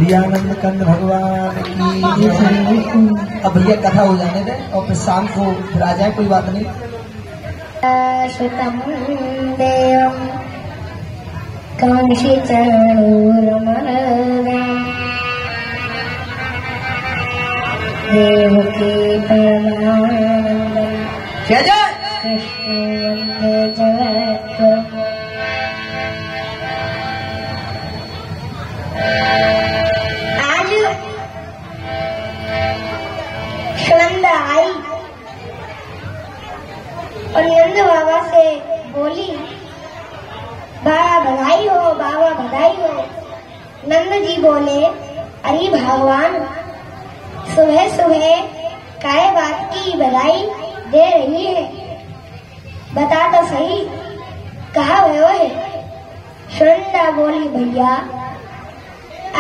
बोलिए आनंद कंद भगवान की। अब भैया कथा हो जाने दे और फिर शाम को फिर आ जाए, कोई बात नहीं। श्रुतम देवम कांशी चरणोरमरदा देवकी परमानंद जय जय कृष्ण वंदे जगद्गुरु। आज सुनंदा आई और नंद बाबा से बोली, बाबा बधाई हो, बाबा बधाई हो। नंद जी बोले, अरे भगवान, सुबह सुबह काय बात की बधाई दे रही है, बता तो सही, कहा भयो है। सुनंदा बोली, भैया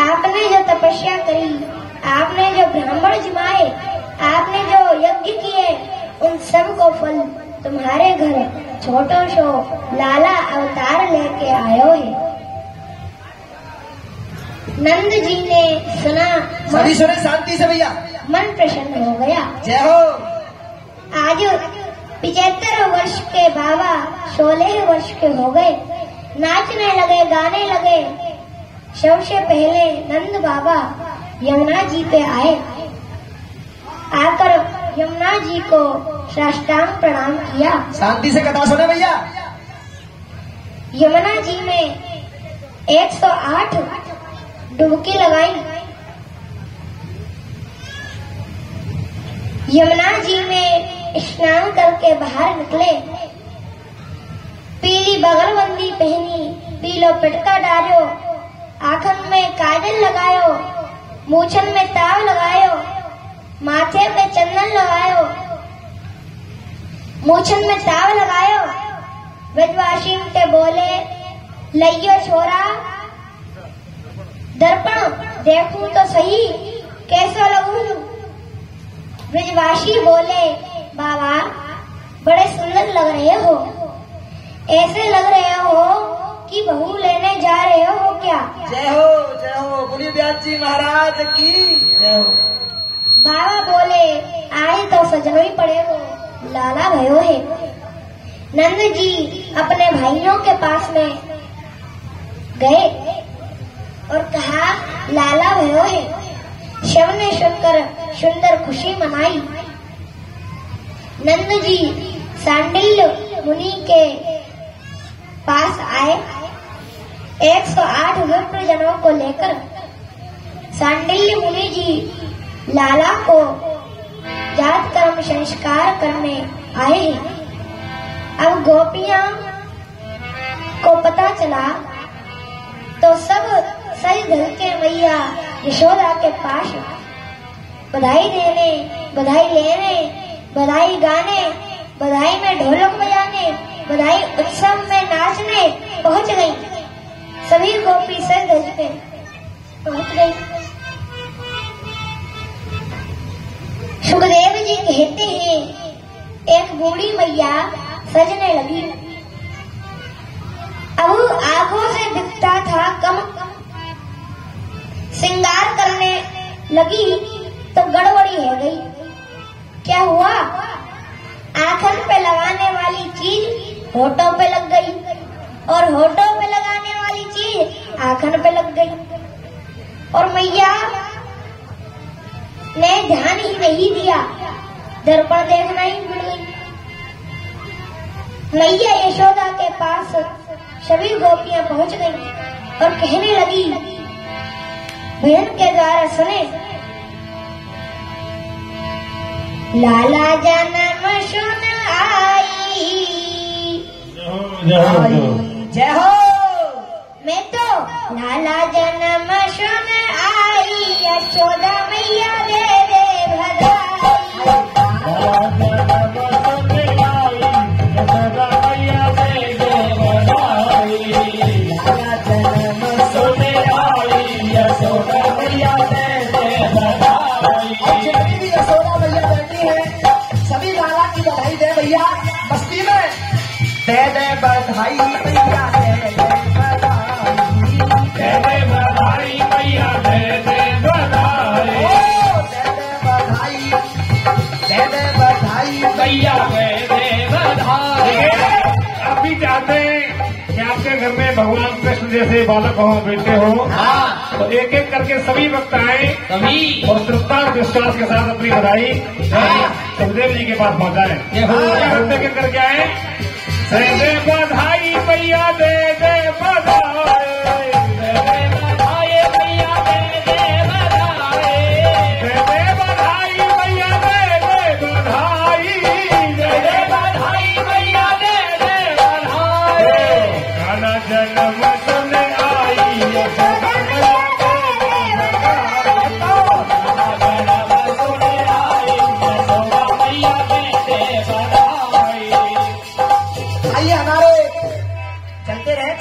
आपने जो तपस्या करी, आपने जो ब्राह्मण जिमाए, आपने जो यज्ञ किए, उन सब को फल तुम्हारे घर छोटो सो लाला अवतार लेके आयो है। नंद जी ने सुना, सभी सुने शांति से भैया, मन प्रसन्न हो गया। जय हो। आज 75 वर्ष के बाबा 16 वर्ष के हो गए, नाचने लगे, गाने लगे। सबसे पहले नंद बाबा यमुना जी पे आए, आकर यमुना जी को साष्टांग प्रणाम किया। शांति से कथा सुने भैया। यमुना जी में 108 डुबकी लगाई। यमुना जी में स्नान करके बाहर निकले, पीली बगलबंदी पहनी, पीलो पिटका डालो, आंखन में काजल लगायो, मूछन में ताव लगायो, माथे पे चंदन लगायो, मूछन में ताव लगायो। ब्रजवासी के बोले, लइयो छोरा, दर्पण देखूं तो सही, कैसा लगूं। ब्रजवासी बोले, बाबा बड़े सुंदर लग रहे हो, ऐसे लग रहे हो कि बहू लेने जा रहे हो क्या। जय हो, बोलिए व्यास जी महाराज की जय हो। बाबा बोले, आए तो सजनो ही पड़े हो, लाला भयो है। नंद जी अपने भाइयों के पास में गए और कहा, लाला भयो है। सब ने सुनकर सुंदर खुशी मनाई। नंद जी सांडिल्य मुनि के पास आए, 108 विप्र जनों को लेकर सांडिल्य मुनि जी लाला को जात कर्म संस्कार करने आए हैं। अब गोपियां को पता चला तो सब सज धज के मैया यशोदा के पास बधाई देने, बधाई लेने, बधाई गाने, बधाई में ढोलक बजाने, बधाई उत्सव में नाचने पहुंच गई। सभी गोपी सज धज के पहुंच गई। सुखदेव जी कहते हैं, एक बूढ़ी मैया सजने लगी। अब आंखों से दिखता था कम, श्रृंगार करने लगी तो गड़बड़ी हो गई। क्या हुआ, आंखन पे लगाने वाली चीज होठों पे लग गई और होठों पे लगाने वाली चीज आंखन पे लग गई और मैया ने ध्यान ही नहीं दिया, दर्पण देखना ही भूल गई। मैया यशोदा के पास सभी गोपियां पहुंच गई और कहने लगी, बहन के द्वारा सुने, लाला जन्म सुन आई। जय हो। मैं तो लाला जन्म सुन आई, यशोदा मैया दे दे बधाई। सभी लाला की बधाई दे भैया, मस्ती में दे दे बधाई भैया, दे दे बधाई, दे दे बधाई भैया, दे दे जैसे बालक हो बेटे हो, हाँ तो एक एक करके सभी वक्त आए कभी और श्रद्धा और विश्वास के साथ अपनी बधाई सुखदेव जी के पास पहुंचाए। क्या करके आए? दे बधाई भैया दे बधाई,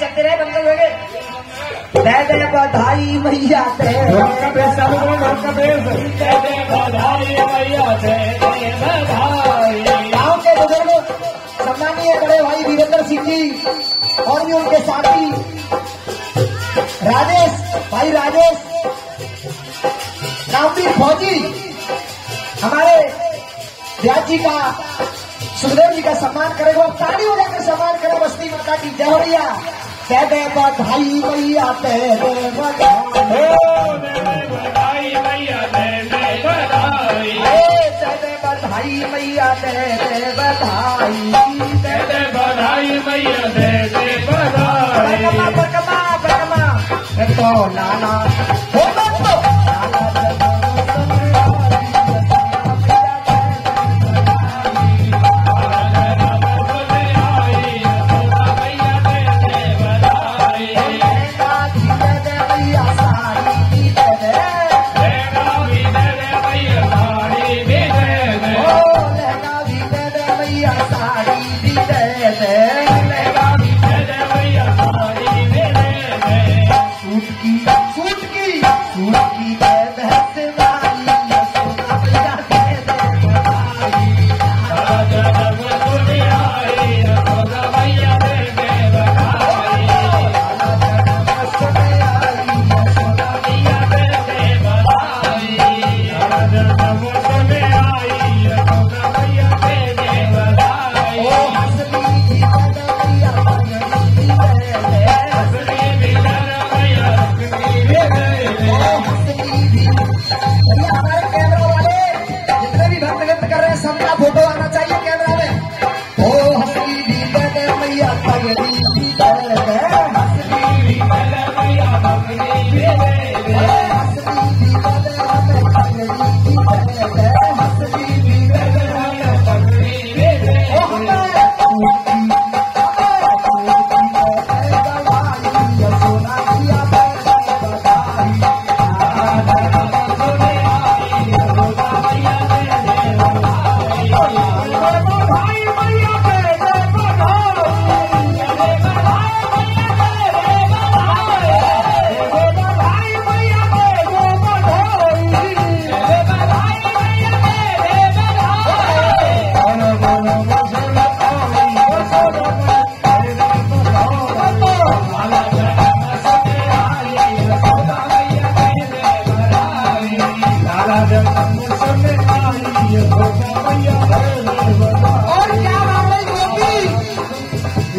चलते रहे बंद हो गए। दे बधाई मैया दे बधाई भैया दे बधाई। गाँव के बुजुर्ग सम्मानीय बड़े भाई वीरेंद्र सिंह जी और भी उनके साथी राजेश नामवीर फौजी हमारे व्यास जी का सुखदेव जी का सम्मान करेगा। ताली हो जाकर सम्मान करें। बस्ती माता की जय भैया। कह दे बधाई मैया दे बधाई भैया दे बधाई, दे बधाई मैया दे बधाई, दे बधाई भैया दे बधाई। बकमा तो नाना हो बंदो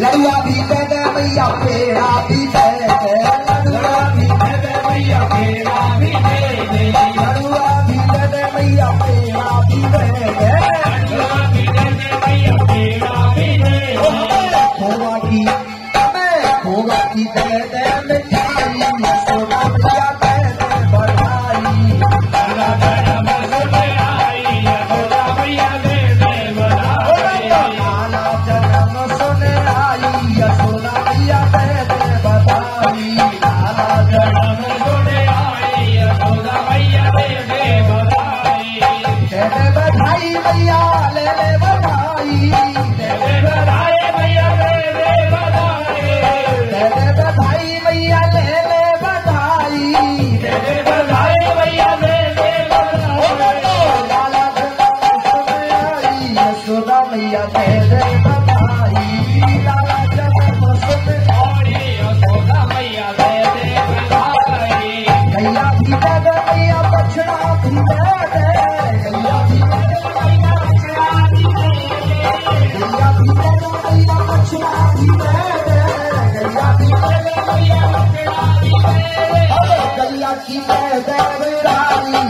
लड़ुआ भी दे दे भैया पेड़ा भी दे दे, लड़ुआ भी दे दे भैया पेड़ा भी दे दे, लड़ुआ भी दे दे भैया पेड़ा भी दे दे, लड़ुआ भी दे दे भैया पेड़ा भी दे दे। खोवा की दे दे मिठाई, सोना भैया दे दे बधाई, सोना भैया दे दे बधाई, नाना जन्म सुने आई, सोना भैया दे दे बधाई, नाना जन्म सुने आई, सोना भैया दे दे बधाई। दे दे बधाई भैया ले ले बधाई, दे दे बधाई भैया ले ले बधाई, दे दे बधाई भैया ले ले बधाई, दे दे बधाई भैया ले ले बधाई। लाला जन्म सुने आई, सोना भैया दे दे बधाई, लाला जन्म सुने आई, सोना भैया दे दे बधाई। गैया भी दे दे भैया बछड़ा भी दे दे, गैया भी दे दे भैया बछड़ा भी दे दे, गैया भी दे दे भैया बछड़ा भी दे दे, गैया भी दे दे गैया की जय जय रानी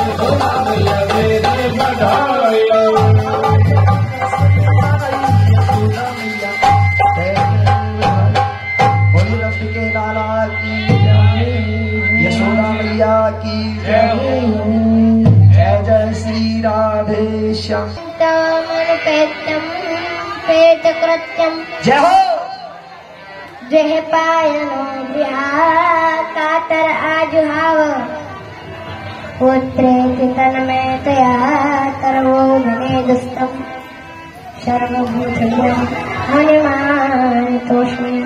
यशोदा मैया जय जय बधाई। यशोदा मैया की जय जय श्री राधे श्याम। पेट कृत्यम जय हो। जय पायनो बिहार कातर आजुहाव पुत्रे तन में तया तरवो मने दुस्तम सर्वभूतम हनुमान तोष्मी।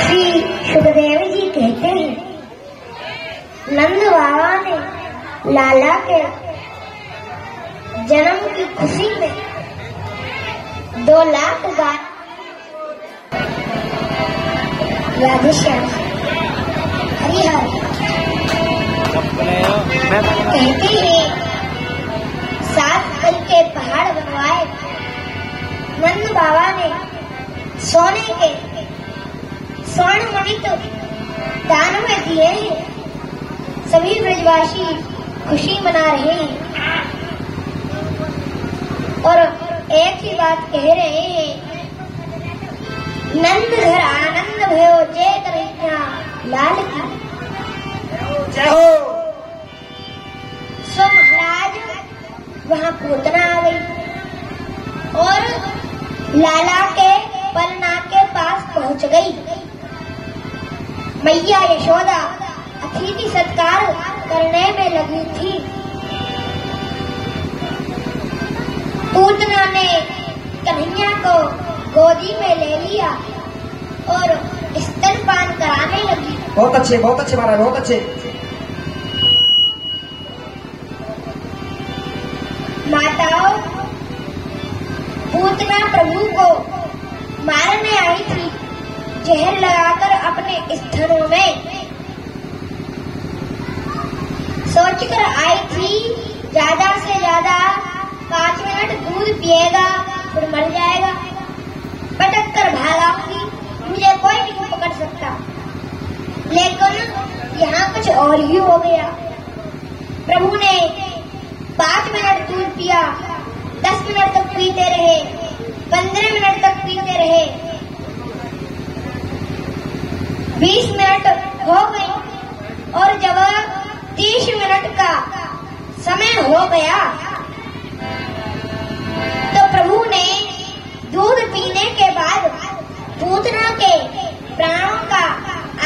श्री सुखदेव जी कहते हैं नंद बाबा ने लाला के जन्म की खुशी में 2 लाख गाय राधेश्याम हरिहर कहते हैं 7 फल के पहाड़ बनवाए नंद बाबा ने सोने के स्वर्ण मणि तो दान में दिए हैं। सभी ब्रजवासी खुशी मना रहे हैं और एक ही बात कह रहे हैं नंद घर आनंद भयो जय कन्हैया लाल की जय हो। सो महाराज वहाँ पूतना आ गई और लाला के पलना के पास पहुंच गई। मैया यशोदा अतिथि सत्कार करने में लगी थी। पूतना ने कन्हैया को गोदी में ले लिया और स्तनपान कराने लगी। बहुत अच्छे महाराज बहुत अच्छे। माताओं पूतना प्रभु को मारने आई थी जहर लगाकर अपने स्तनों में। सोचकर आई थी ज्यादा से ज्यादा 5 मिनट दूध पिएगा फिर मर जाएगा। पटक कर भागाऊंगी मुझे कोई नहीं पकड़ सकता। लेकिन यहाँ कुछ और ही हो गया। प्रभु ने 5 मिनट दूध पिया, 10 मिनट तक पीते रहे, 15 मिनट तक पीते रहे, 20 मिनट हो गई और जब 30 मिनट का समय हो गया तो प्रभु ने दूध पीने के बाद पूतना के प्राणों का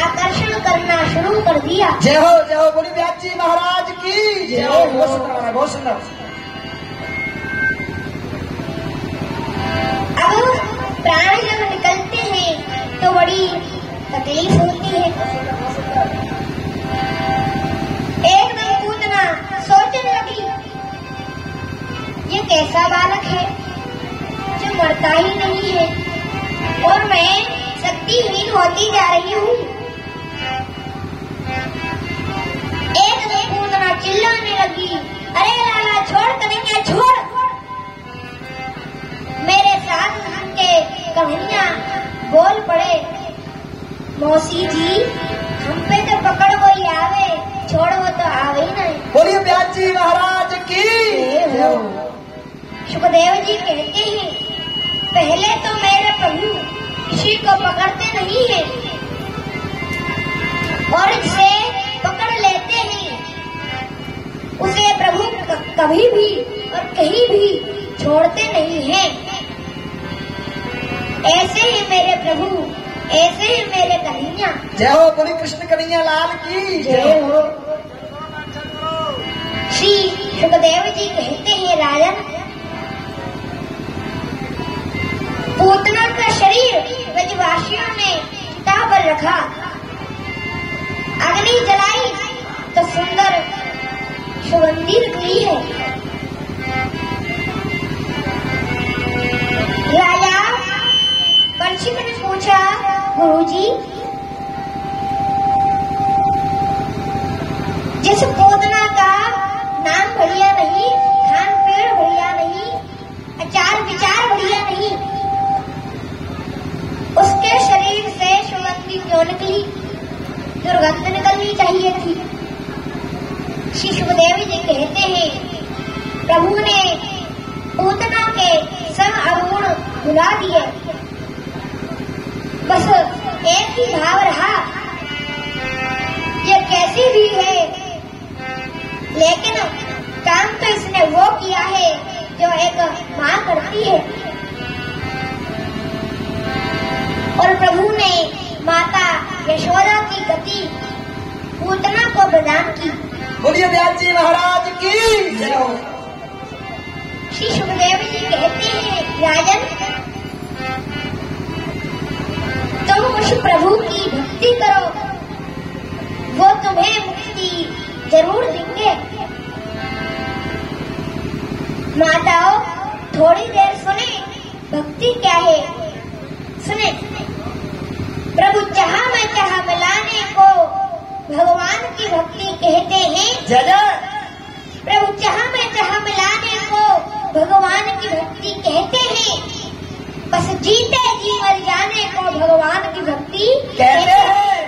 आकर्षण करना शुरू कर दिया। जय हो बोली व्यास जी महाराज की जय हो। बहुत सुंदर महाराज बहुत सुंदर। अब प्राण जब निकलते हैं तो बड़ी तकलीफ होती है। एकदम पूतना सोचने लगी ये कैसा बालक है जो मरता ही नहीं है और मैं शक्तिहीन होती जा रही हूँ। एकदम पूतना चिल्लाने लगी अरे लाला छोड़ कन्हैया छोड़। मेरे साथ के कन्हैया बोल पड़े मौसी जी हम पे तो पकड़ कोई आवे छोड़ वो तो आवे ही नहीं। बोलिए व्यास जी महाराज की जय हो। सुखदेव जी कहते हैं पहले तो मेरे प्रभु किसी को पकड़ते नहीं है और इसे पकड़ लेते हैं उसे प्रभु कभी भी और कहीं भी छोड़ते नहीं हैं। ऐसे ही मेरे प्रभु ऐसे ही मेरे कन्हैया। जय हो बोली कृष्ण कन्हैया लाल की जय हो। श्री सुखदेव जी कहते हैं राजन पूतना का शरीर ब्रजवासियों ने चिता पर रखा, अग्नि जलाई तो सुंदर सुगंधी निकली है। राजा परीक्षित ने पूछा गुरुजी जिस पूतना का नाम बढ़िया नहीं भक्ति क्यों निकली? दुर्गंध निकलनी चाहिए थी। श्री सुखदेव जी कहते हैं, प्रभु ने पूतना के संग अरुण बुला दिए। बस एक ही भाव रहा, ये कैसी भी है, लेकिन काम तो इसने वो किया है जो एक माँ करती है। और प्रभु ने माता यशोदा की गति पूतना को प्रदान की। बोलिए व्यास जी महाराज की जय हो। श्री सुखदेव जी कहते हैं, राजन तुम उस प्रभु की भक्ति करो, वो तुम्हें मुक्ति जरूर देंगे। माताओं थोड़ी देर सुने, भक्ति क्या है सुने। प्रभु चाह में चाह मिलाने को भगवान की भक्ति कहते हैं। जय। प्रभु चाह में चाह मिलाने को भगवान की भक्ति कहते हैं। बस जीते जी मर जाने को भगवान की भक्ति कहते हैं।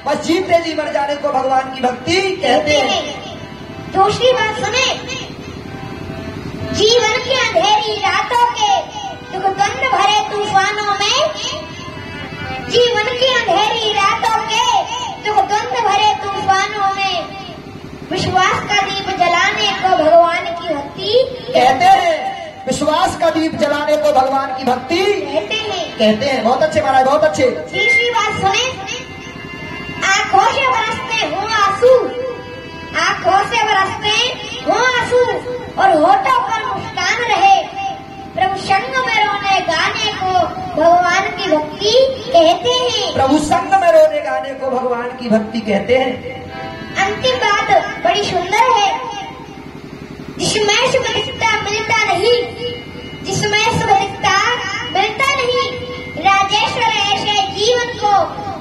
बस जीते जी मर जाने को भगवान की भक्ति कहते हैं। दूसरी बात सुने, जीवन की अंधेरी रातों के दुख द्वंद भरे तूफानों में, जीवन की अंधेरी रातों के दुख द्वंद भरे तूफानों में विश्वास का दीप जलाने को भगवान की भक्ति कहते हैं। विश्वास का दीप जलाने को भगवान की भक्ति कहते हैं। बहुत अच्छे महाराज, बहुत अच्छे। तीसरी बात सुने, आंखों से बरसते हों आंसू, आंखों से बरसते हों आंसू और होठों पर मुस्कान रहे, प्रभु संग में रोने गाने को भगवान की भक्ति कहते हैं। प्रभु संग में रोने गाने को भगवान की भक्ति कहते हैं। अंतिम बात बड़ी सुंदर है, जिसमें सुख दिखता मिलता नहीं, जिसमें सुख दिखता मिलता नहीं, राजेश्वर ऐसे जीवन को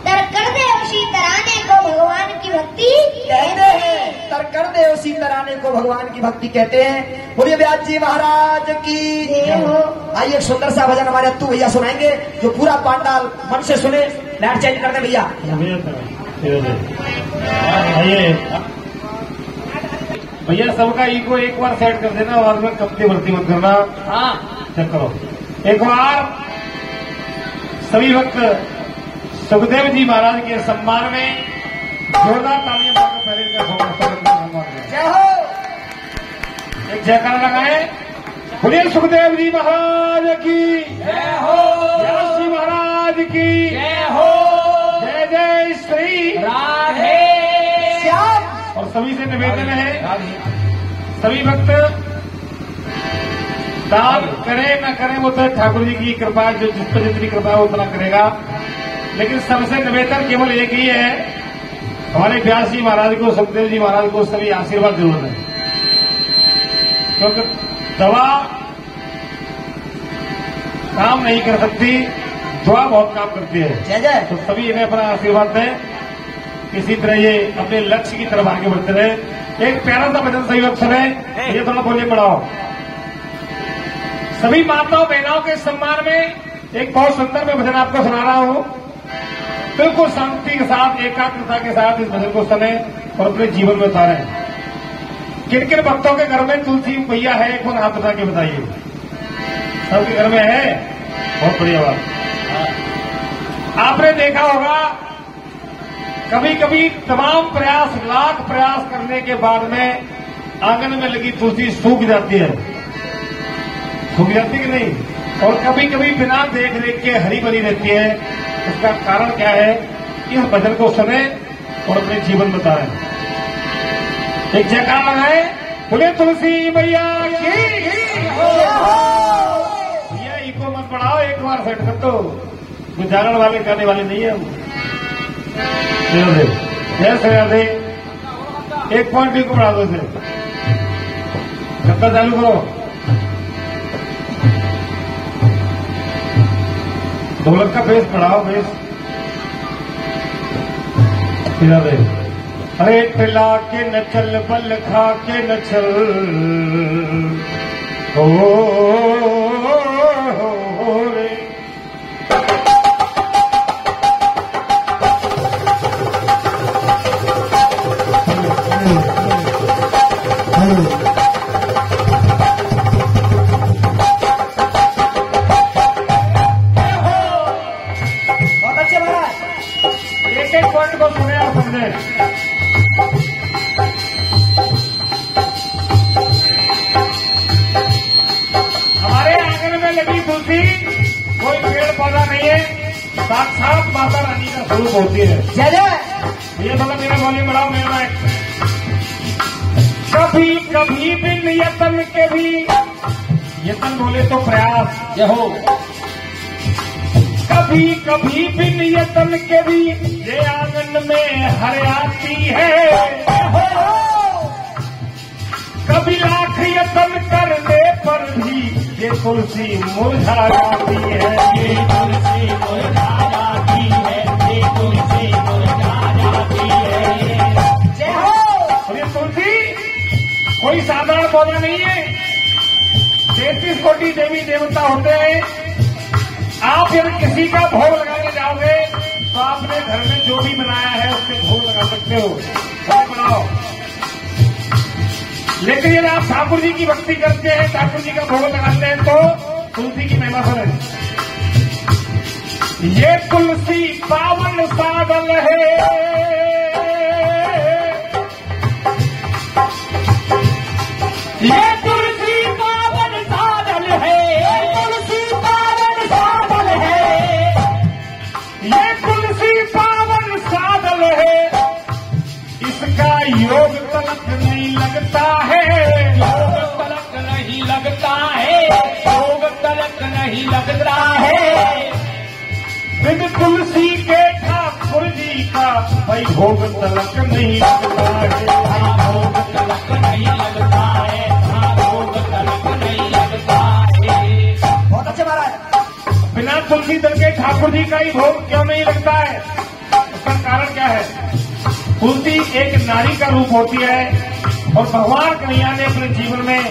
तर कर दे उसी तराने को भगवान की भक्ति कहते हैं। तर कर दे उसी तराने को भगवान की भक्ति कहते हैं। बोलिए व्यास जी महाराज की जय हो। आइए एक सुंदर सा भजन हमारे अत्तू भैया सुनाएंगे, जो पूरा पांडाल मन से सुने। लाइट चेंज कर दे भैया। भैया सबका ईगो एक बार सेट कर देना, और में कपड़े भर्ती मत करना। हाँ चेक करो एक बार। सभी वक्त सुखदेव जी महाराज के सम्मान में जोरदार तालियां मारकर पहले इनका स्वागत जय हो। एक जयकारा लगाए। बोलिए सुखदेव जी महाराज की जय हो। व्यास जी महाराज की जय हो। जय जय श्री राधे श्याम। और सभी से निवेदन है, सभी भक्त दान करें न करें वो तो ठाकुर जी की कृपा, जो जिस पर जितनी कृपा है वो उतना करेगा। लेकिन सबसे निवेदन केवल एक ही है, हमारे व्यास जी महाराज को, सुखदेव जी महाराज को सभी आशीर्वाद जरूरत है, क्योंकि दवा काम नहीं कर सकती, दुआ बहुत काम करती है। जय जय। तो सभी इन्हें अपना आशीर्वाद दें, इसी तरह ये अपने लक्ष्य की तरफ आगे बढ़ते रहे। एक प्यारा सा भजन सही वक्त सुने, ये थोड़ा बोलिए बढ़ाओ। सभी माताओं बहनों के सम्मान में एक बहुत सुंदर मैं भजन आपको सुना रहा हूं। बिल्कुल शांति के साथ, एकाग्रता के साथ इस भजन को सुने और अपने जीवन में उतारें। किन किन भक्तों के घर में तुलसी मैया है, एक बार हाथ बता के बताइए। सबके घर में है, बहुत बढ़िया बात। आपने देखा होगा कभी कभी तमाम प्रयास, लाख प्रयास करने के बाद में आंगन में लगी तुलसी सूख जाती है, सूख जाती कि नहीं? और कभी कभी बिना देख रेख के हरी भरी रहती है। उसका कारण क्या है? इस भजन को सुने और अपने जीवन में उतारें। एक जयकार लगाए, बोले तुलसी मैया की भैया। इको मत बढ़ाओ, एक बार सेट कर दो, गुजारण वाले करने वाले नहीं है हम। जय श्री राधे। एक पॉइंट भी को बढ़ा दो इसे, गप्पा चालू करो। ढोलक का बेस बढ़ाओ, बेस। श्री राधे। अरे पिला के न चल, बल खा के न चल, हो रे। बहुत अच्छे महाराज। एक एक पॉइंट को सुने और समझे। हमारे आंगन में लगी तुलसी कोई पेड़ पौधा नहीं है, साक्षात माता रानी का स्वरूप होती है। जय जय। ये मतलब मेरा वॉल्यूम बढ़ाओ, मेरा माइक। कभी कभी बिन यतन के भी, यतन बोले तो प्रयास, ये हो। कभी कभी बिन यतन के भी ये आंगन में हरियाती है। कभी लाख यतन करने पर भी ये तुलसी मुरझा जाती है। ये तुलसी मुरझा जाती है, ये तुलसी मुरझा जाती है। जय हो। और ये तुलसी कोई साधारण पौधा नहीं है, 33 कोटि देवी देवता होते हैं। आप यदि किसी का भोग लगाने जाओगे तो आपने घर में जो भी बनाया है उससे भोग लगा सकते हो, भोग बनाओ। लेकिन यदि आप ठाकुर जी की भक्ति करते हैं, ठाकुर जी का भोग लगाते हैं, तो तुलसी की महिमा सुने। ये तुलसी पावन साधन है, ये तुलसी पावन साधन है, तुलसी पावन साधन है, ये तुलसी पावन साधन है। इसका योग तलक नहीं लगता है, योग तलक नहीं लगता है, योग तलक नहीं लगता है। बिन तुलसी के ठाकुर जी का भाई भोग तलक नहीं लगता है, भोग तलक नहीं लगता है, भोग तलक नहीं लगता है। बहुत अच्छे महाराज। बिना तुलसी दल के ठाकुर जी का ही भोग क्यों नहीं लगता है? उसका कारण क्या है? तुलसी एक नारी का रूप होती है और भगवान कन्हैया ने अपने जीवन में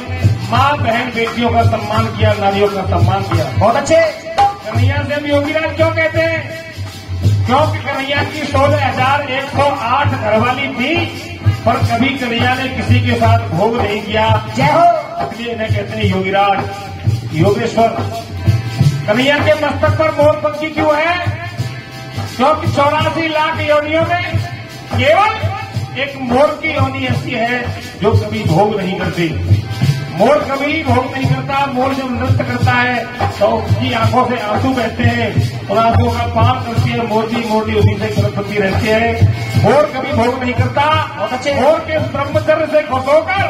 माँ बहन बेटियों का सम्मान किया, नारियों का सम्मान किया। बहुत अच्छे। कन्हैया से हम योगीराज क्यों कहते हैं? क्योंकि कन्हैया की 16,108 घरवाली थी, पर कभी कन्हैया ने किसी के साथ भोग नहीं किया। जय हो। इसलिए इन्हें कहते हैं योगीराज, योगेश्वर। कन्हैया के मस्तक पर मोर पंखी क्यों है? क्योंकि 84 लाख योनियों में केवल एक मोर की योनि ऐसी है जो कभी भोग नहीं करती। मोर कभी भोग नहीं करता। मोर जब नृत्य करता है तो उसकी आंखों से आंसू बहते हैं और आंसुओं का पान करती है मोरती मोरती, उसी से गृहपति रहती है। मोर कभी भोग नहीं करता। मोर के ब्रह्मचर्य से खुश होकर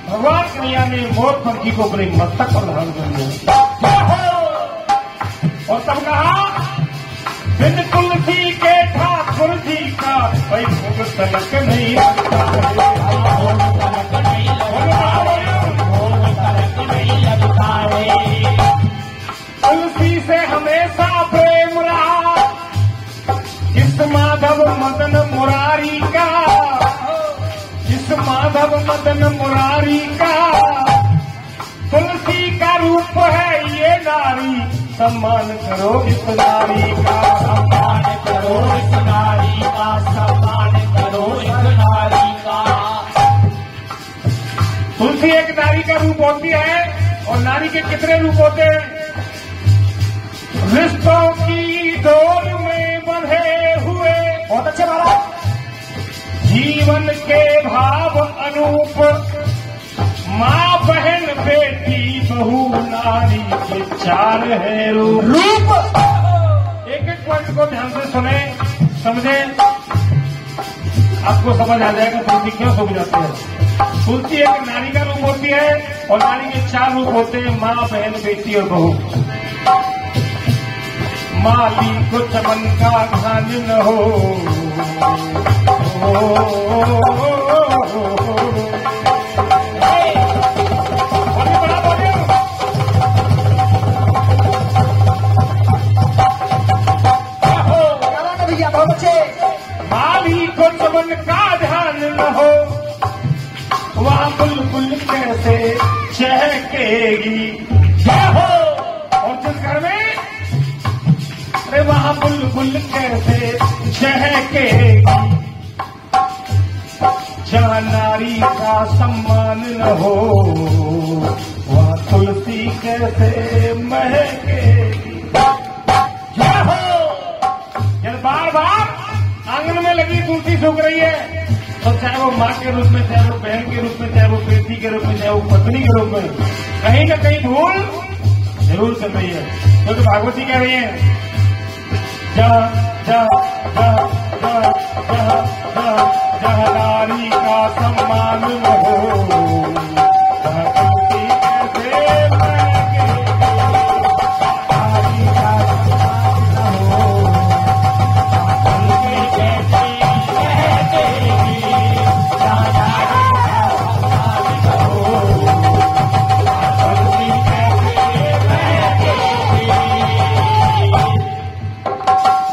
भगवान कन्हैया ने मोर पंखी को अपने मस्तक पर धारण कर लिया और तब कहा, बिन तुलसी के ठाकुर जी का भाई भोग तलक नहीं लगता है, भोग तलक नहीं लगता है, भोग तलक नहीं लगता है। तुलसी से हमेशा प्रेम रहा इस माधव मदन मुरारी का, इस माधव मदन मुरारी का। तुलसी का रूप है ये नारी, सम्मान करो इस नारी का, सम्मान करो इस नारी का, सम्मान करो इस नारी का। तुलसी एक नारी का रूप होती है और नारी के कितने रूप होते हैं? रिश्तों की डोर में बंधे हुए। बहुत अच्छे महाराज। जीवन के भाव अनूप, माँ बहन बेटी बहू नारी के 4 है रूप। एक एक पॉइंट को ध्यान से सुने, समझे, आपको समझ आ जाएगा तुलसी क्यों सूख जाती है। तुलसी एक नारी का रूप होती है और नारी के 4 रूप होते हैं, माँ बहन बेटी और बहू। माली को चमन का घान न हो, बहुत अच्छे। माली को चमन का ध्यान न हो, वहाँ बुलबुल कैसे चहकेगी। क्या हो? और जिस घर में अरे वहाँ बुलबुल कैसे चहकेगी। जहाँ नारी का सम्मान न हो वहाँ तुलसी कैसे महकेगी। जय हो। जब बार बार आंगन में लगी तुलसी सूख रही है तो चाहे वो माँ के रूप में, चाहे वो बहन के रूप में, चाहे वो बेटी के रूप में, चाहे वो पत्नी के रूप में, कहीं न कहीं धूल जरूर चल रही है। क्योंकि भागवती कह रही है जहाँ नारी का सम्मान न हो वहाँ तुलसी कैसे महकेगी। नारी का सम्मान न हो तुलसी कैसे महकेगी। जहाँ नारी का सम्मान न हो तुलसी कैसे महकेगी।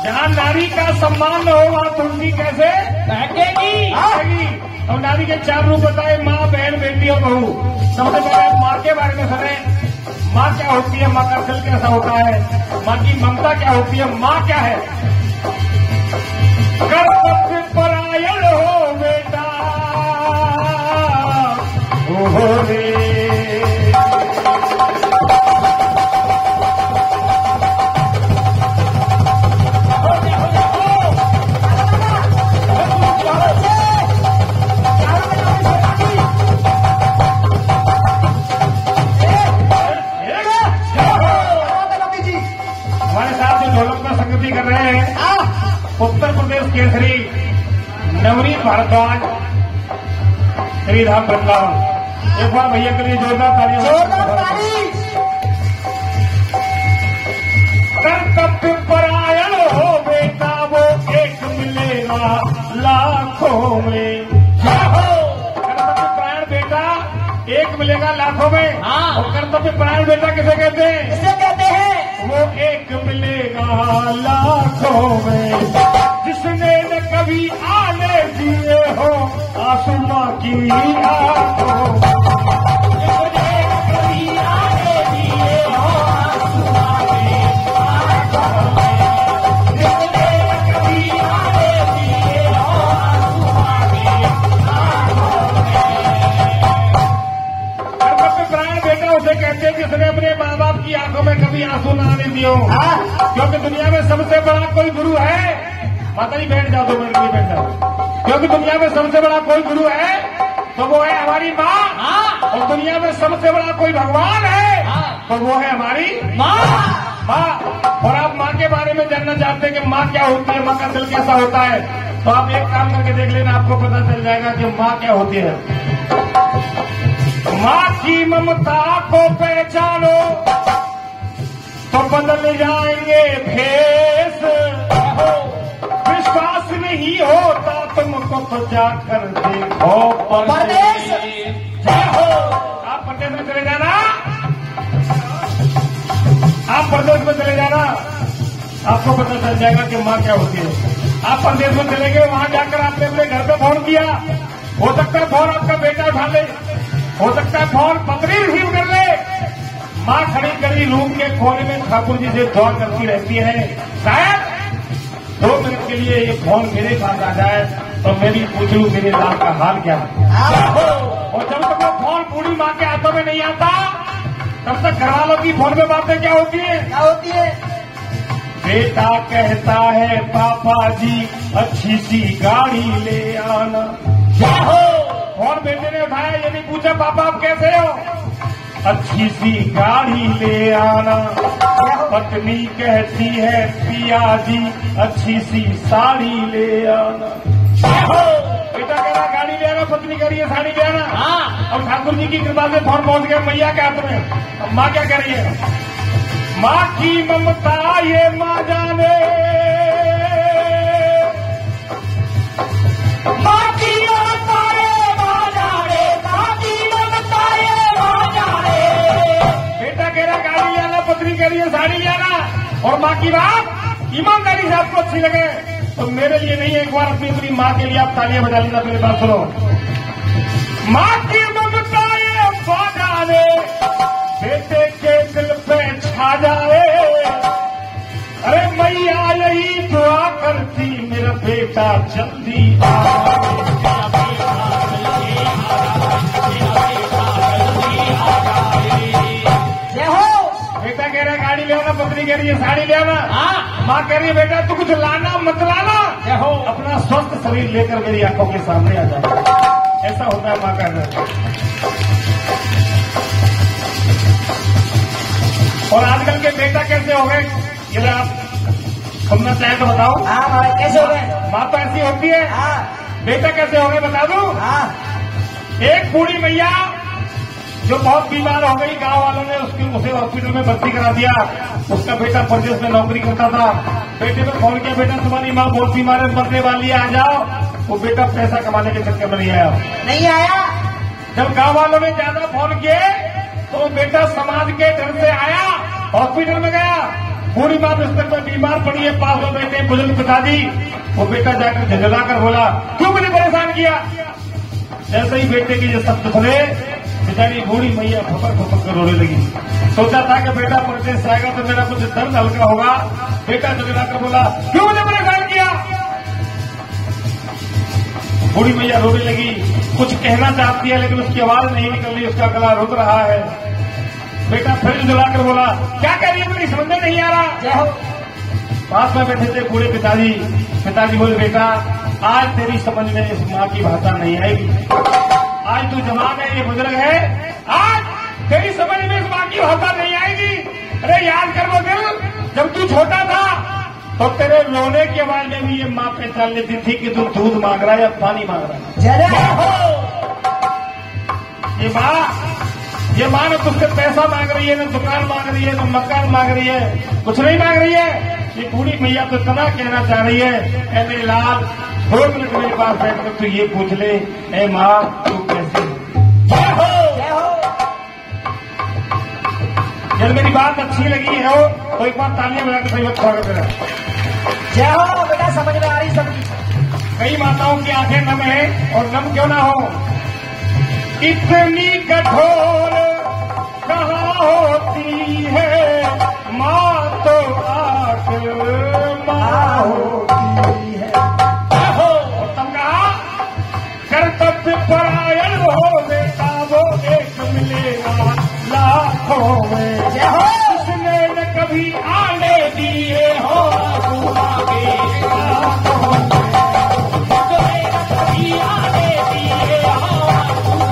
जहाँ नारी का सम्मान न हो वहाँ तुलसी कैसे महकेगी। और नारी के 4 रूप बताए, माँ, बहन, बेटी और बहू। सबसे पहले आप माँ के बारे में सुने। माँ क्या होती है, माँ का दिल कैसा होता है, माँ की ममता क्या होती है, माँ क्या है। कर्तव्य परायण हो बेटा हो रे। कर रहे हैं उत्तर प्रदेश केसरी नवनीत भारद्वाज श्रीधाम वृंदावन। एक बार भैया के लिए जोरदार ताली। कर्तव्य परायण हो बेटा वो एक मिलेगा लाखों में। कर्तव्य परायण बेटा एक मिलेगा लाखों में। और कर्तव्य परायण बेटा किसे कहते हैं? किसे कहते हैं? वो एक मिलेगा लाखों में जिसने न कभी आने दिए हो आसमां की आंखों। जिसने न कभी आने दिए हो आसमां की आंखों में। जिसने न कभी आने दिए हो आसमां की आंखों में। कर्तव्य परायण बेटा उसे कहते हैं जिसने अपने माँ बाप की आंखों में कभी आंसू न आने दियो। क्योंकि दुनिया में सबसे बड़ा कोई गुरु है। माता जी बैठ जाओ, 2 मिनट के लिए बैठ जाओ। क्योंकि दुनिया में सबसे बड़ा कोई गुरु है तो वो है हमारी माँ। और दुनिया में सबसे बड़ा कोई भगवान है तो वो है हमारी माँ। और आप माँ के बारे में जानना चाहते हैं कि माँ क्या होती है, माँ का दिल कैसा होता है, तो आप एक काम करके देख लेना, आपको पता चल जाएगा कि माँ क्या होती है। माँ की ममता को पहचानो तो बदल जाएंगे भेष। विश्वास नहीं होता तुमको तो जाकर देखो परदेश। जय हो। आप परदेश में चले जाना, आप परदेश में चले जाना, आपको पता चल जाएगा कि माँ क्या होती है। आप परदेश में चले गए, वहां जाकर आपने अपने घर पे फोन किया, हो सकता है फोन आपका बेटा उठा ले, हो सकता है फोन पत्नी रिसीव कर ले। माँ खड़ी खड़ी रूम के कोने में ठाकुर जी से दुआ करती रहती है, शायद 2 मिनट के लिए ये फोन मेरे पास आ जाए तो मैं भी पूछ लूं मेरे लाल का हाल क्या है। और जब तक वो फोन बूढ़ी माँ के हाथों में नहीं आता तब तक घर वालों की फोन पे बातें क्या होती है? बेटा कहता है पापा जी अच्छी सी गाड़ी ले आना। फोन बेटे ने उठाया, ये नहीं पूछा पापा आप कैसे हो, अच्छी सी गाड़ी ले आना। पत्नी कहती है पिया जी अच्छी सी साड़ी ले आना। बेटा कह रहा गाड़ी ले आना, पत्नी कह रही है साड़ी ले आना। और ठाकुर जी की कृपा से फोन पहुंच गया मैया के हाथ में। अब माँ क्या कह रही है? माँ की ममता ये माँ जाने, माँ की ममता ये माँ जाने, माँ की ममता ये माँ जाने। बेटा कह रहा गाड़ी ले आना, पत्नी कह रही है साड़ी ले आना। और माँ की बात ईमानदारी से आपको अच्छी लगे तो मेरे लिए नहीं, एक बार अपनी अपनी माँ के लिए आप तालियां बजा लेना। मेरी बात सुनो। माँ की ममता ये माँ जाने, बेटे के दिल पे छा जाए। अरे मैया यही दुआ करती मेरा बेटा जल्दी आ। मम्मी कह रही है साड़ी ले आना, माँ कह रही है बेटा तू कुछ लाना मत लाना, अपना स्वस्थ शरीर लेकर मेरी आंखों के सामने आ जाए। ऐसा होता है माँ का घर। और आजकल के बेटा कैसे हो गए, यदि आप सुनना चाहें तो बताओ। हाँ महाराज कैसे हो गए? बात तो ऐसी होती है। हाँ बेटा कैसे हो गए बता दूं। हाँ एक बूढ़ी मैया जो बहुत बीमार हो गई, गांव वालों ने उसे हॉस्पिटल में भर्ती करा दिया। उसका बेटा प्रदेश में नौकरी करता था। बेटे ने फोन किया, बेटा तुम्हारी माँ बहुत बीमार है, मरने वाली है, आ जाओ। वो बेटा पैसा कमाने के चक्कर में नहीं आया। जब गांव वालों ने ज्यादा फोन किए तो बेटा समाज के डर से आया, हॉस्पिटल में गया। बूढ़ी माँ बिस्तर पर बीमार पड़ी है, पास में बैठे बुजुर्ग पिताजी। वो बेटा जाकर झंझला कर बोला, क्यों मुझे परेशान किया। जैसे ही बेटे के ये शब्द सुने, बेचारी बूढ़ी मैया फपक फपक कर रोने लगी। सोचा था कि बेटा परदेश से आएगा तो मेरा कुछ दर्द हल्का होगा। बेटा झंझला कर बोला, क्यों मुझे परेशान किया। बूढ़ी मैया रोने लगी, कुछ कहना चाहती है लेकिन उसकी आवाज नहीं निकल रही, उसका गला रुक रहा है। बेटा फिर जलाकर बोला, क्या कह रही है मुझे समझ में नहीं आ रहा। पास में बैठे थे बूढ़े पिताजी। पिताजी बोले, बेटा आज तेरी समझ में इस माँ की भाषा नहीं आएगी। आज तू जवान है, ये बुजुर्ग है, आज तेरी समझ में इस माँ की भाषा नहीं आएगी। अरे याद कर वो दिन जब तू छोटा था तो तेरे रोने की आवाज में भी ये माँ पहचान लेती थी कि तू दूध मांग रहा है या पानी मांग रहा है। ये माँ न तुझसे पैसा मांग रही है, न दुकान मांग रही है, न मकान मांग रही है, कुछ नहीं मांग रही है। ये बूढ़ी मैया तो इतना कहना चाह रही है, ऐ मेरे लाल 2 मिनट मेरे पास बैठकर तू ये पूछ ले, ऐ माँ तू कैसे हो। जब मेरी बात अच्छी लगी है तो एक बार तालियां बजाकर सही वक्त स्वागत करें। जय हो बेटा, समझ में आ रही सबकी। कई माताओं की आंखें नम है, और नम क्यों ना हो, इतनी कठोर कहाँ होती है माँ, तो आखिर माँ होती है। और तुम कहा कर्तव्य परायण हो बेटा, वो एक मिलेगा लाखों में। उसने न कभी आने दिए हो आगे लाखों में, कभी आने दिए हो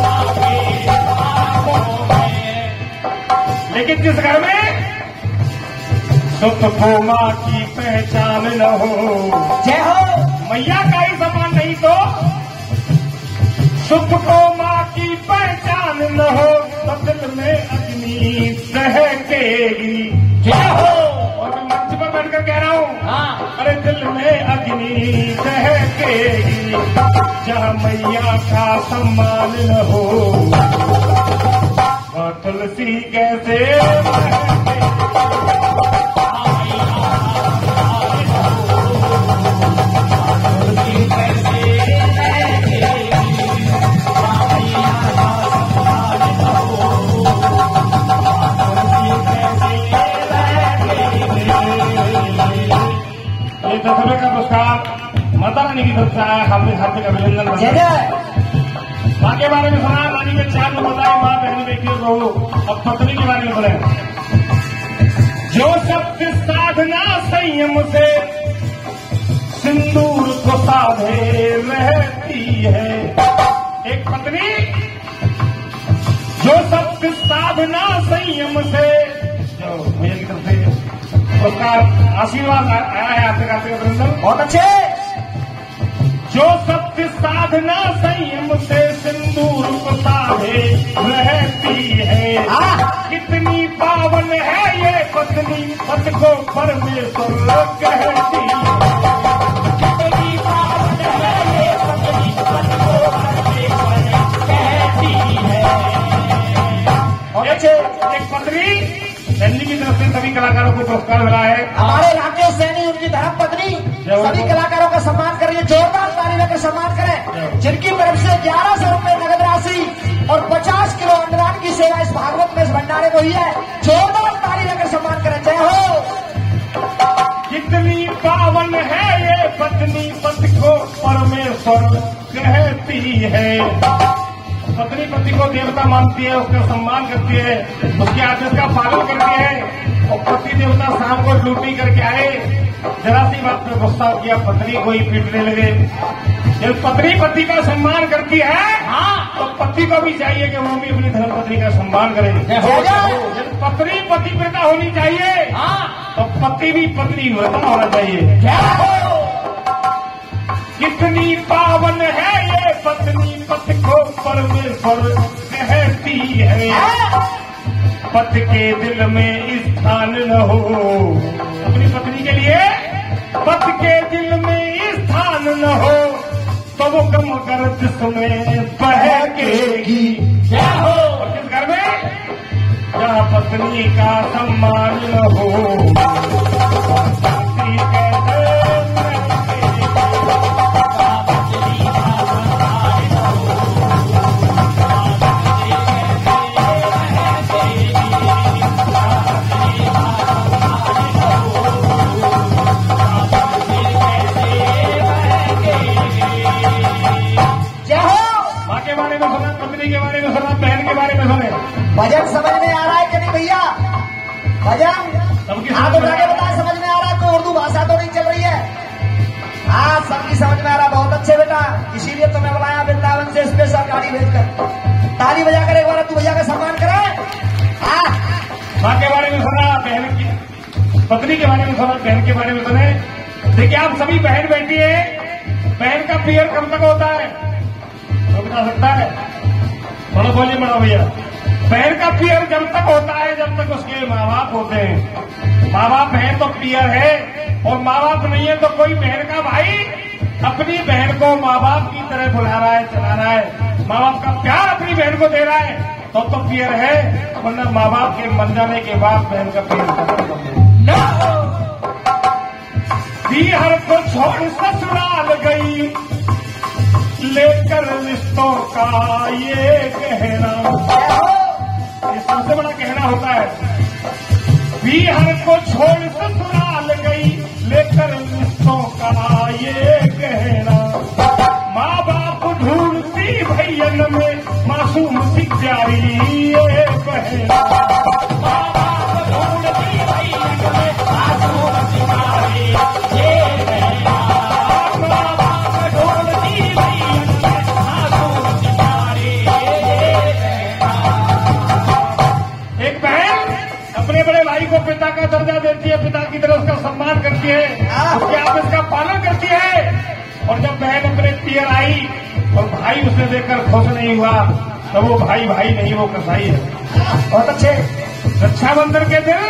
आगे लाखों में। लेकिन जिस घर में सुख को माँ की पहचान न हो, जय हो मैया का ही समान नहीं तो सुख को माँ की पहचान न हो, तो दिल में अग्नि दहकेगी। जय हो। और मैं मंच पर बैठकर कह रहा हूँ, अरे दिल में अग्नि दहकेगी, जहाँ मैया का सम्मान न हो, वह तुलसी कैसे दसवें का पुरस्कार माता रानी की तरफ से आया, हार्दिक अभिनंदन। माँ के बारे में सुना, रानी में 4 लोग बताए, माँ बहन बेटी और बहू। अब पत्नी के बारे में बोले, जो सत्य साधना संयम से सिंदूर को साधे रहती है। एक पत्नी जो सत्य साधना संयम से, जो भैया की तरफ से उसका आशीर्वाद आया है आपसे, कार्तिक अभिनंदन, बहुत अच्छे। जो सत्य साधना संयम से सिंदूर को साधे रहती है, कितनी पावन है ये पत्नी, पत को परमेश्वर कहती है। कितनी पावन है ये पत्नी, पत को परमेश्वर कहती है। और एक पत्नी सैनी की तरफ से सभी कलाकारों को पुरस्कार मिला है। हमारे इलाके सैनी उनकी धर्म पत्नी सभी कलाकारों का सम्मान करिए, जोरदार ताली लेकर सम्मान करें, जिनकी तरफ से 1100 रुपए नगद राशि और 50 किलो अन्नदान की सेवा इस भागवत में इस भंडारे को हुई है। जोरदार ताली लेकर सम्मान करें। जय हो। कितनी पावन है ये पत्नी, पति को परमेश्वर कहती है। पत्नी पति को देवता मानती है, उसका सम्मान करती है, उसके आदेश का पालन करती है। और पति देवता शाम को ड्यूटी करके आए, जरा सी बात पे गुस्सा किया, पत्नी को ही पीटने लगे। जब पत्नी पति का सम्मान करती है, तो पति को भी चाहिए कि वो भी अपनी धर्मपत्नी का सम्मान करे। जब पत्नी पतिव्रता होनी चाहिए, तो पति भी पत्नी व्रता होना चाहिए। कितनी पावन है ये पत्नी, पति को परमेश्वर कहती है। पति के दिल में स्थान न हो, अपनी पत्नी के लिए पति के दिल में स्थान न हो, तो वो गम गर्द में बहकेगी। क्या हो? और किस घर में जहाँ पत्नी का सम्मान न हो, पति कैसे भजन समझ में आ रहा है कि नहीं भैया? भजन आप जाके बताए समझ में आ रहा है? तो उर्दू भाषा तो नहीं चल रही है। हाँ, सबकी समझ में आ रहा। बहुत अच्छे बेटा, इसीलिए तो मैं बुलाया वृंदावन से स्पेशल गाड़ी भेजकर। ताली बजाकर एक बार तू भैया का सम्मान कराए। माँ के बारे में सुना, बहन की पत्नी के बारे में सुना, बहन के बारे में सुने। देखिए आप सभी बहन बैठी है, बहन का पीरियड कब तक होता है तो बता सकता है? बड़ा बोलिए बड़ा भैया। बहन का पीयर जब तक होता है जब तक उसके माँ बाप होते हैं। माँ बाप है तो पीयर है, और माँ बाप नहीं है तो कोई बहन का भाई अपनी बहन को माँ बाप की तरह बुला रहा है, चला रहा है, माँ बाप का प्यार अपनी बहन को दे रहा है, तो पीयर है। वरना माँ बाप के मर जाने के बाद बहन का पीयर खत्म कर दे। पीहर को छोड़ ससुराल गई, लेकर रिश्तों का ये कहना, ये सबसे बड़ा कहना होता है। पीहर को छोड़ ससुराल गई, लेकर रिश्तों का ये कहना। माँ बाप ढूंढती भैयन में मासूम सी प्यारी ये कहना। माँ बाप ढूंढती भैयन में मासूम सी प्यारी ये कहना। माँ बाप ढूंढती भैयन में मासूम सी प्यारी ये कहना। एक बहन अपने बड़े भाई को पिता का दर्जा देती है, पिता की तरह उसका सम्मान करती है, उसके आदेश का पालन करती है। और जब बहन अपने पियर आई और भाई उसे देखकर खुश नहीं हुआ, तो वो भाई भाई नहीं, वो कसाई है। बहुत अच्छे। रक्षाबंधन के दिन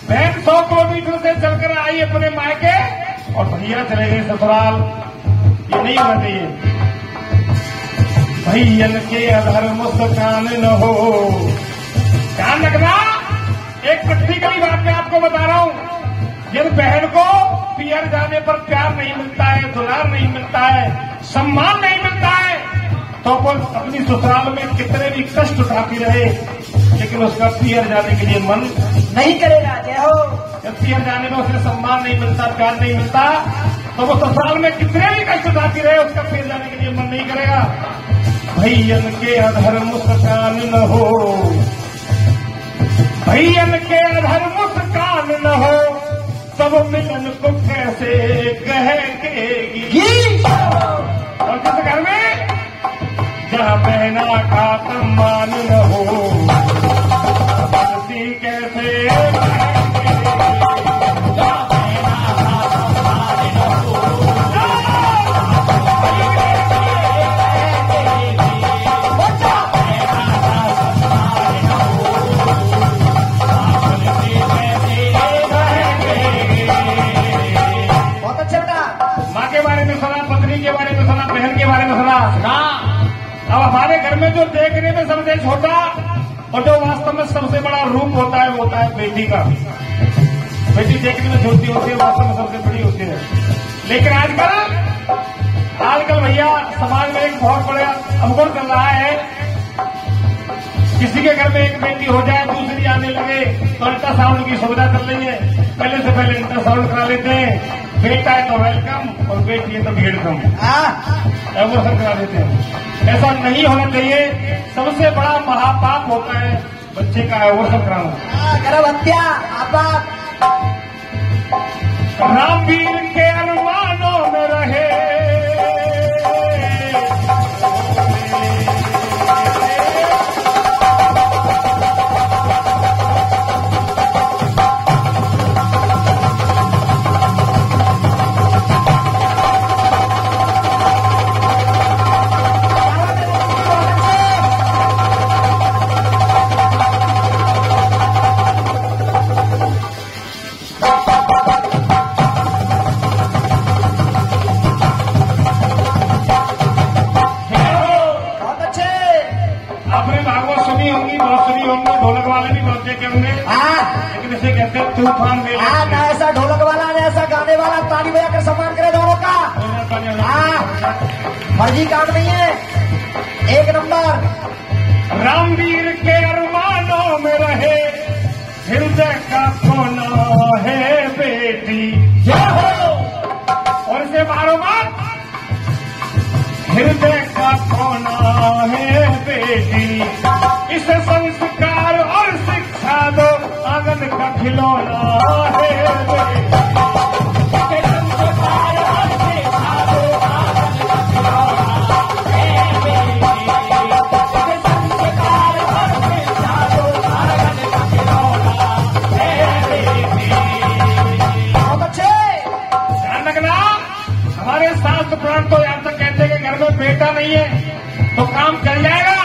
बहन 100 किलोमीटर से चलकर आई अपने मायके, और भैया चले गए ससुराल। ये नहीं होना चाहिए। भैयन के अधर मुस्कान न हो। ध्यान रखना, एक प्रैक्टिकली बात मैं आपको बता रहा हूं। जब बहन को पियर जाने पर प्यार नहीं मिलता है, दुलार नहीं मिलता है, सम्मान नहीं मिलता है, तो वो अपनी ससुराल में कितने भी कष्ट उठाती रहे, लेकिन उसका पियर जाने के लिए मन नहीं करेगा। जय हो। जब पियर जाने में उसे सम्मान नहीं मिलता, प्यार नहीं मिलता, तो वो ससुराल में कितने भी कष्ट उठाती रहे, उसका पियर जाने के लिए मन नहीं करेगा। भैयन के अधर मुस्कान न हो, भैयन के अधर मुस्कान न हो, तब मिलन को कैसे कहेगी। और किस घर में जहाँ बहना का सम्मान न हो, बदती कैसे अब हमारे घर में जो देखने में सबसे छोटा और जो वास्तव में सबसे बड़ा रूप होता है वो होता है बेटी का। बेटी देखने में छोटी होती है, वास्तव में सबसे बड़ी होती है। लेकिन आजकल भैया समाज में एक बहुत बड़ा अवगुण चल रहा है। किसी के घर में एक बेटी हो जाए, दूसरी आने लगे तो अल्ट्रासाउंड की सुविधा चल रही है, पहले से पहले अल्ट्रासाउंड करा लेते हैं। बेटा है तो वेलकम और बेटी है तो भीड़ कम, एवोशन करा देते हैं। ऐसा नहीं होना चाहिए। सबसे बड़ा महापाप होता है बच्चे का है वो सब कराऊंगा। गर्भ हत्या आपात रामवीर के अरमानों में रहे ढोलक वाले भी बहुत देखे होंगे, लेकिन इसे कहते हैं तूफान में। ना ऐसा ढोलक वाला ना ऐसा गाने वाला, ताली बजाकर सम्मान करे दोनों का। फर्जी काम नहीं है, एक नंबर। रामवीर के अरमानों में रहे हृदय का कोना है बेटी, और इसे मारो मत। हृदय का कोना है बेटी, इसे संस्कार और शिक्षा दो, आंगन का खिलौना है बेटी। संस्कार और शिक्षा दो, आंगन का खिलौना है बेटी। संस्कार और शिक्षा दो, आंगन का खिलौना है बेटी। बहुत अच्छे। ध्यान रखना, हमारे शास्त्र पुराण तो यहाँ तक कहते हैं कि घर में बेटा नहीं है तो काम चल जाएगा,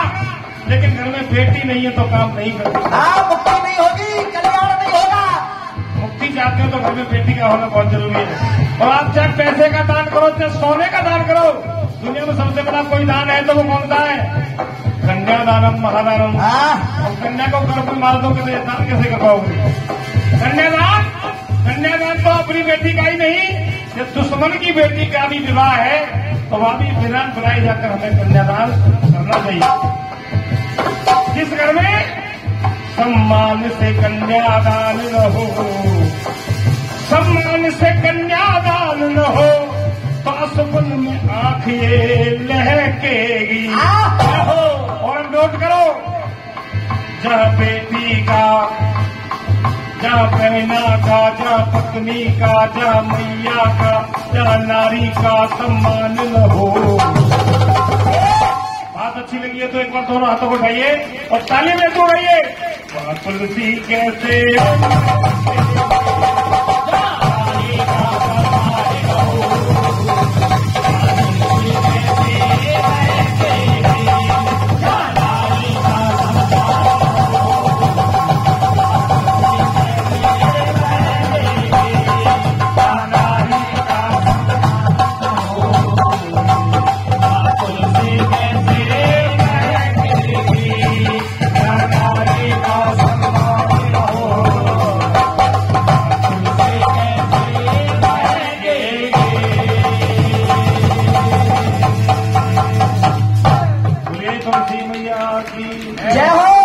लेकिन घर में बेटी नहीं है तो काम नहीं करती। हाँ, मुक्ति नहीं होगी, कल्याण नहीं होगा। मुक्ति चाहते हो तो घर में बेटी का होना बहुत जरूरी है। और आप चाहे पैसे का दान करो चाहे सोने का दान करो, दुनिया में सबसे बड़ा कोई दान है तो वो कौन सा है? कन्यादानम महादानम। और कन्या को गर्भ में मार दोगे तो ये दान कैसे कर पाओगे? कन्यादान तो अपनी बेटी का ही नहीं, ये दुश्मन की बेटी का भी विवाह है तो वहां भी विधान बुलाई जाकर हमें कन्यादान करना चाहिए। जिस घर में सम्मान से कन्यादान न हो, सम्मान से कन्यादान न हो, तो असुपन में आंख ये लहकेगी। और नोट करो, जहाँ बेटी का, जहाँ बहना का, जहाँ पत्नी का, जहाँ मैया का, जहाँ नारी का सम्मान न हो। बात अच्छी लगी है तो एक बार दोनों हाथों को उठाइए और ताली में तो रहिए। तुलसी कैसे जय हो।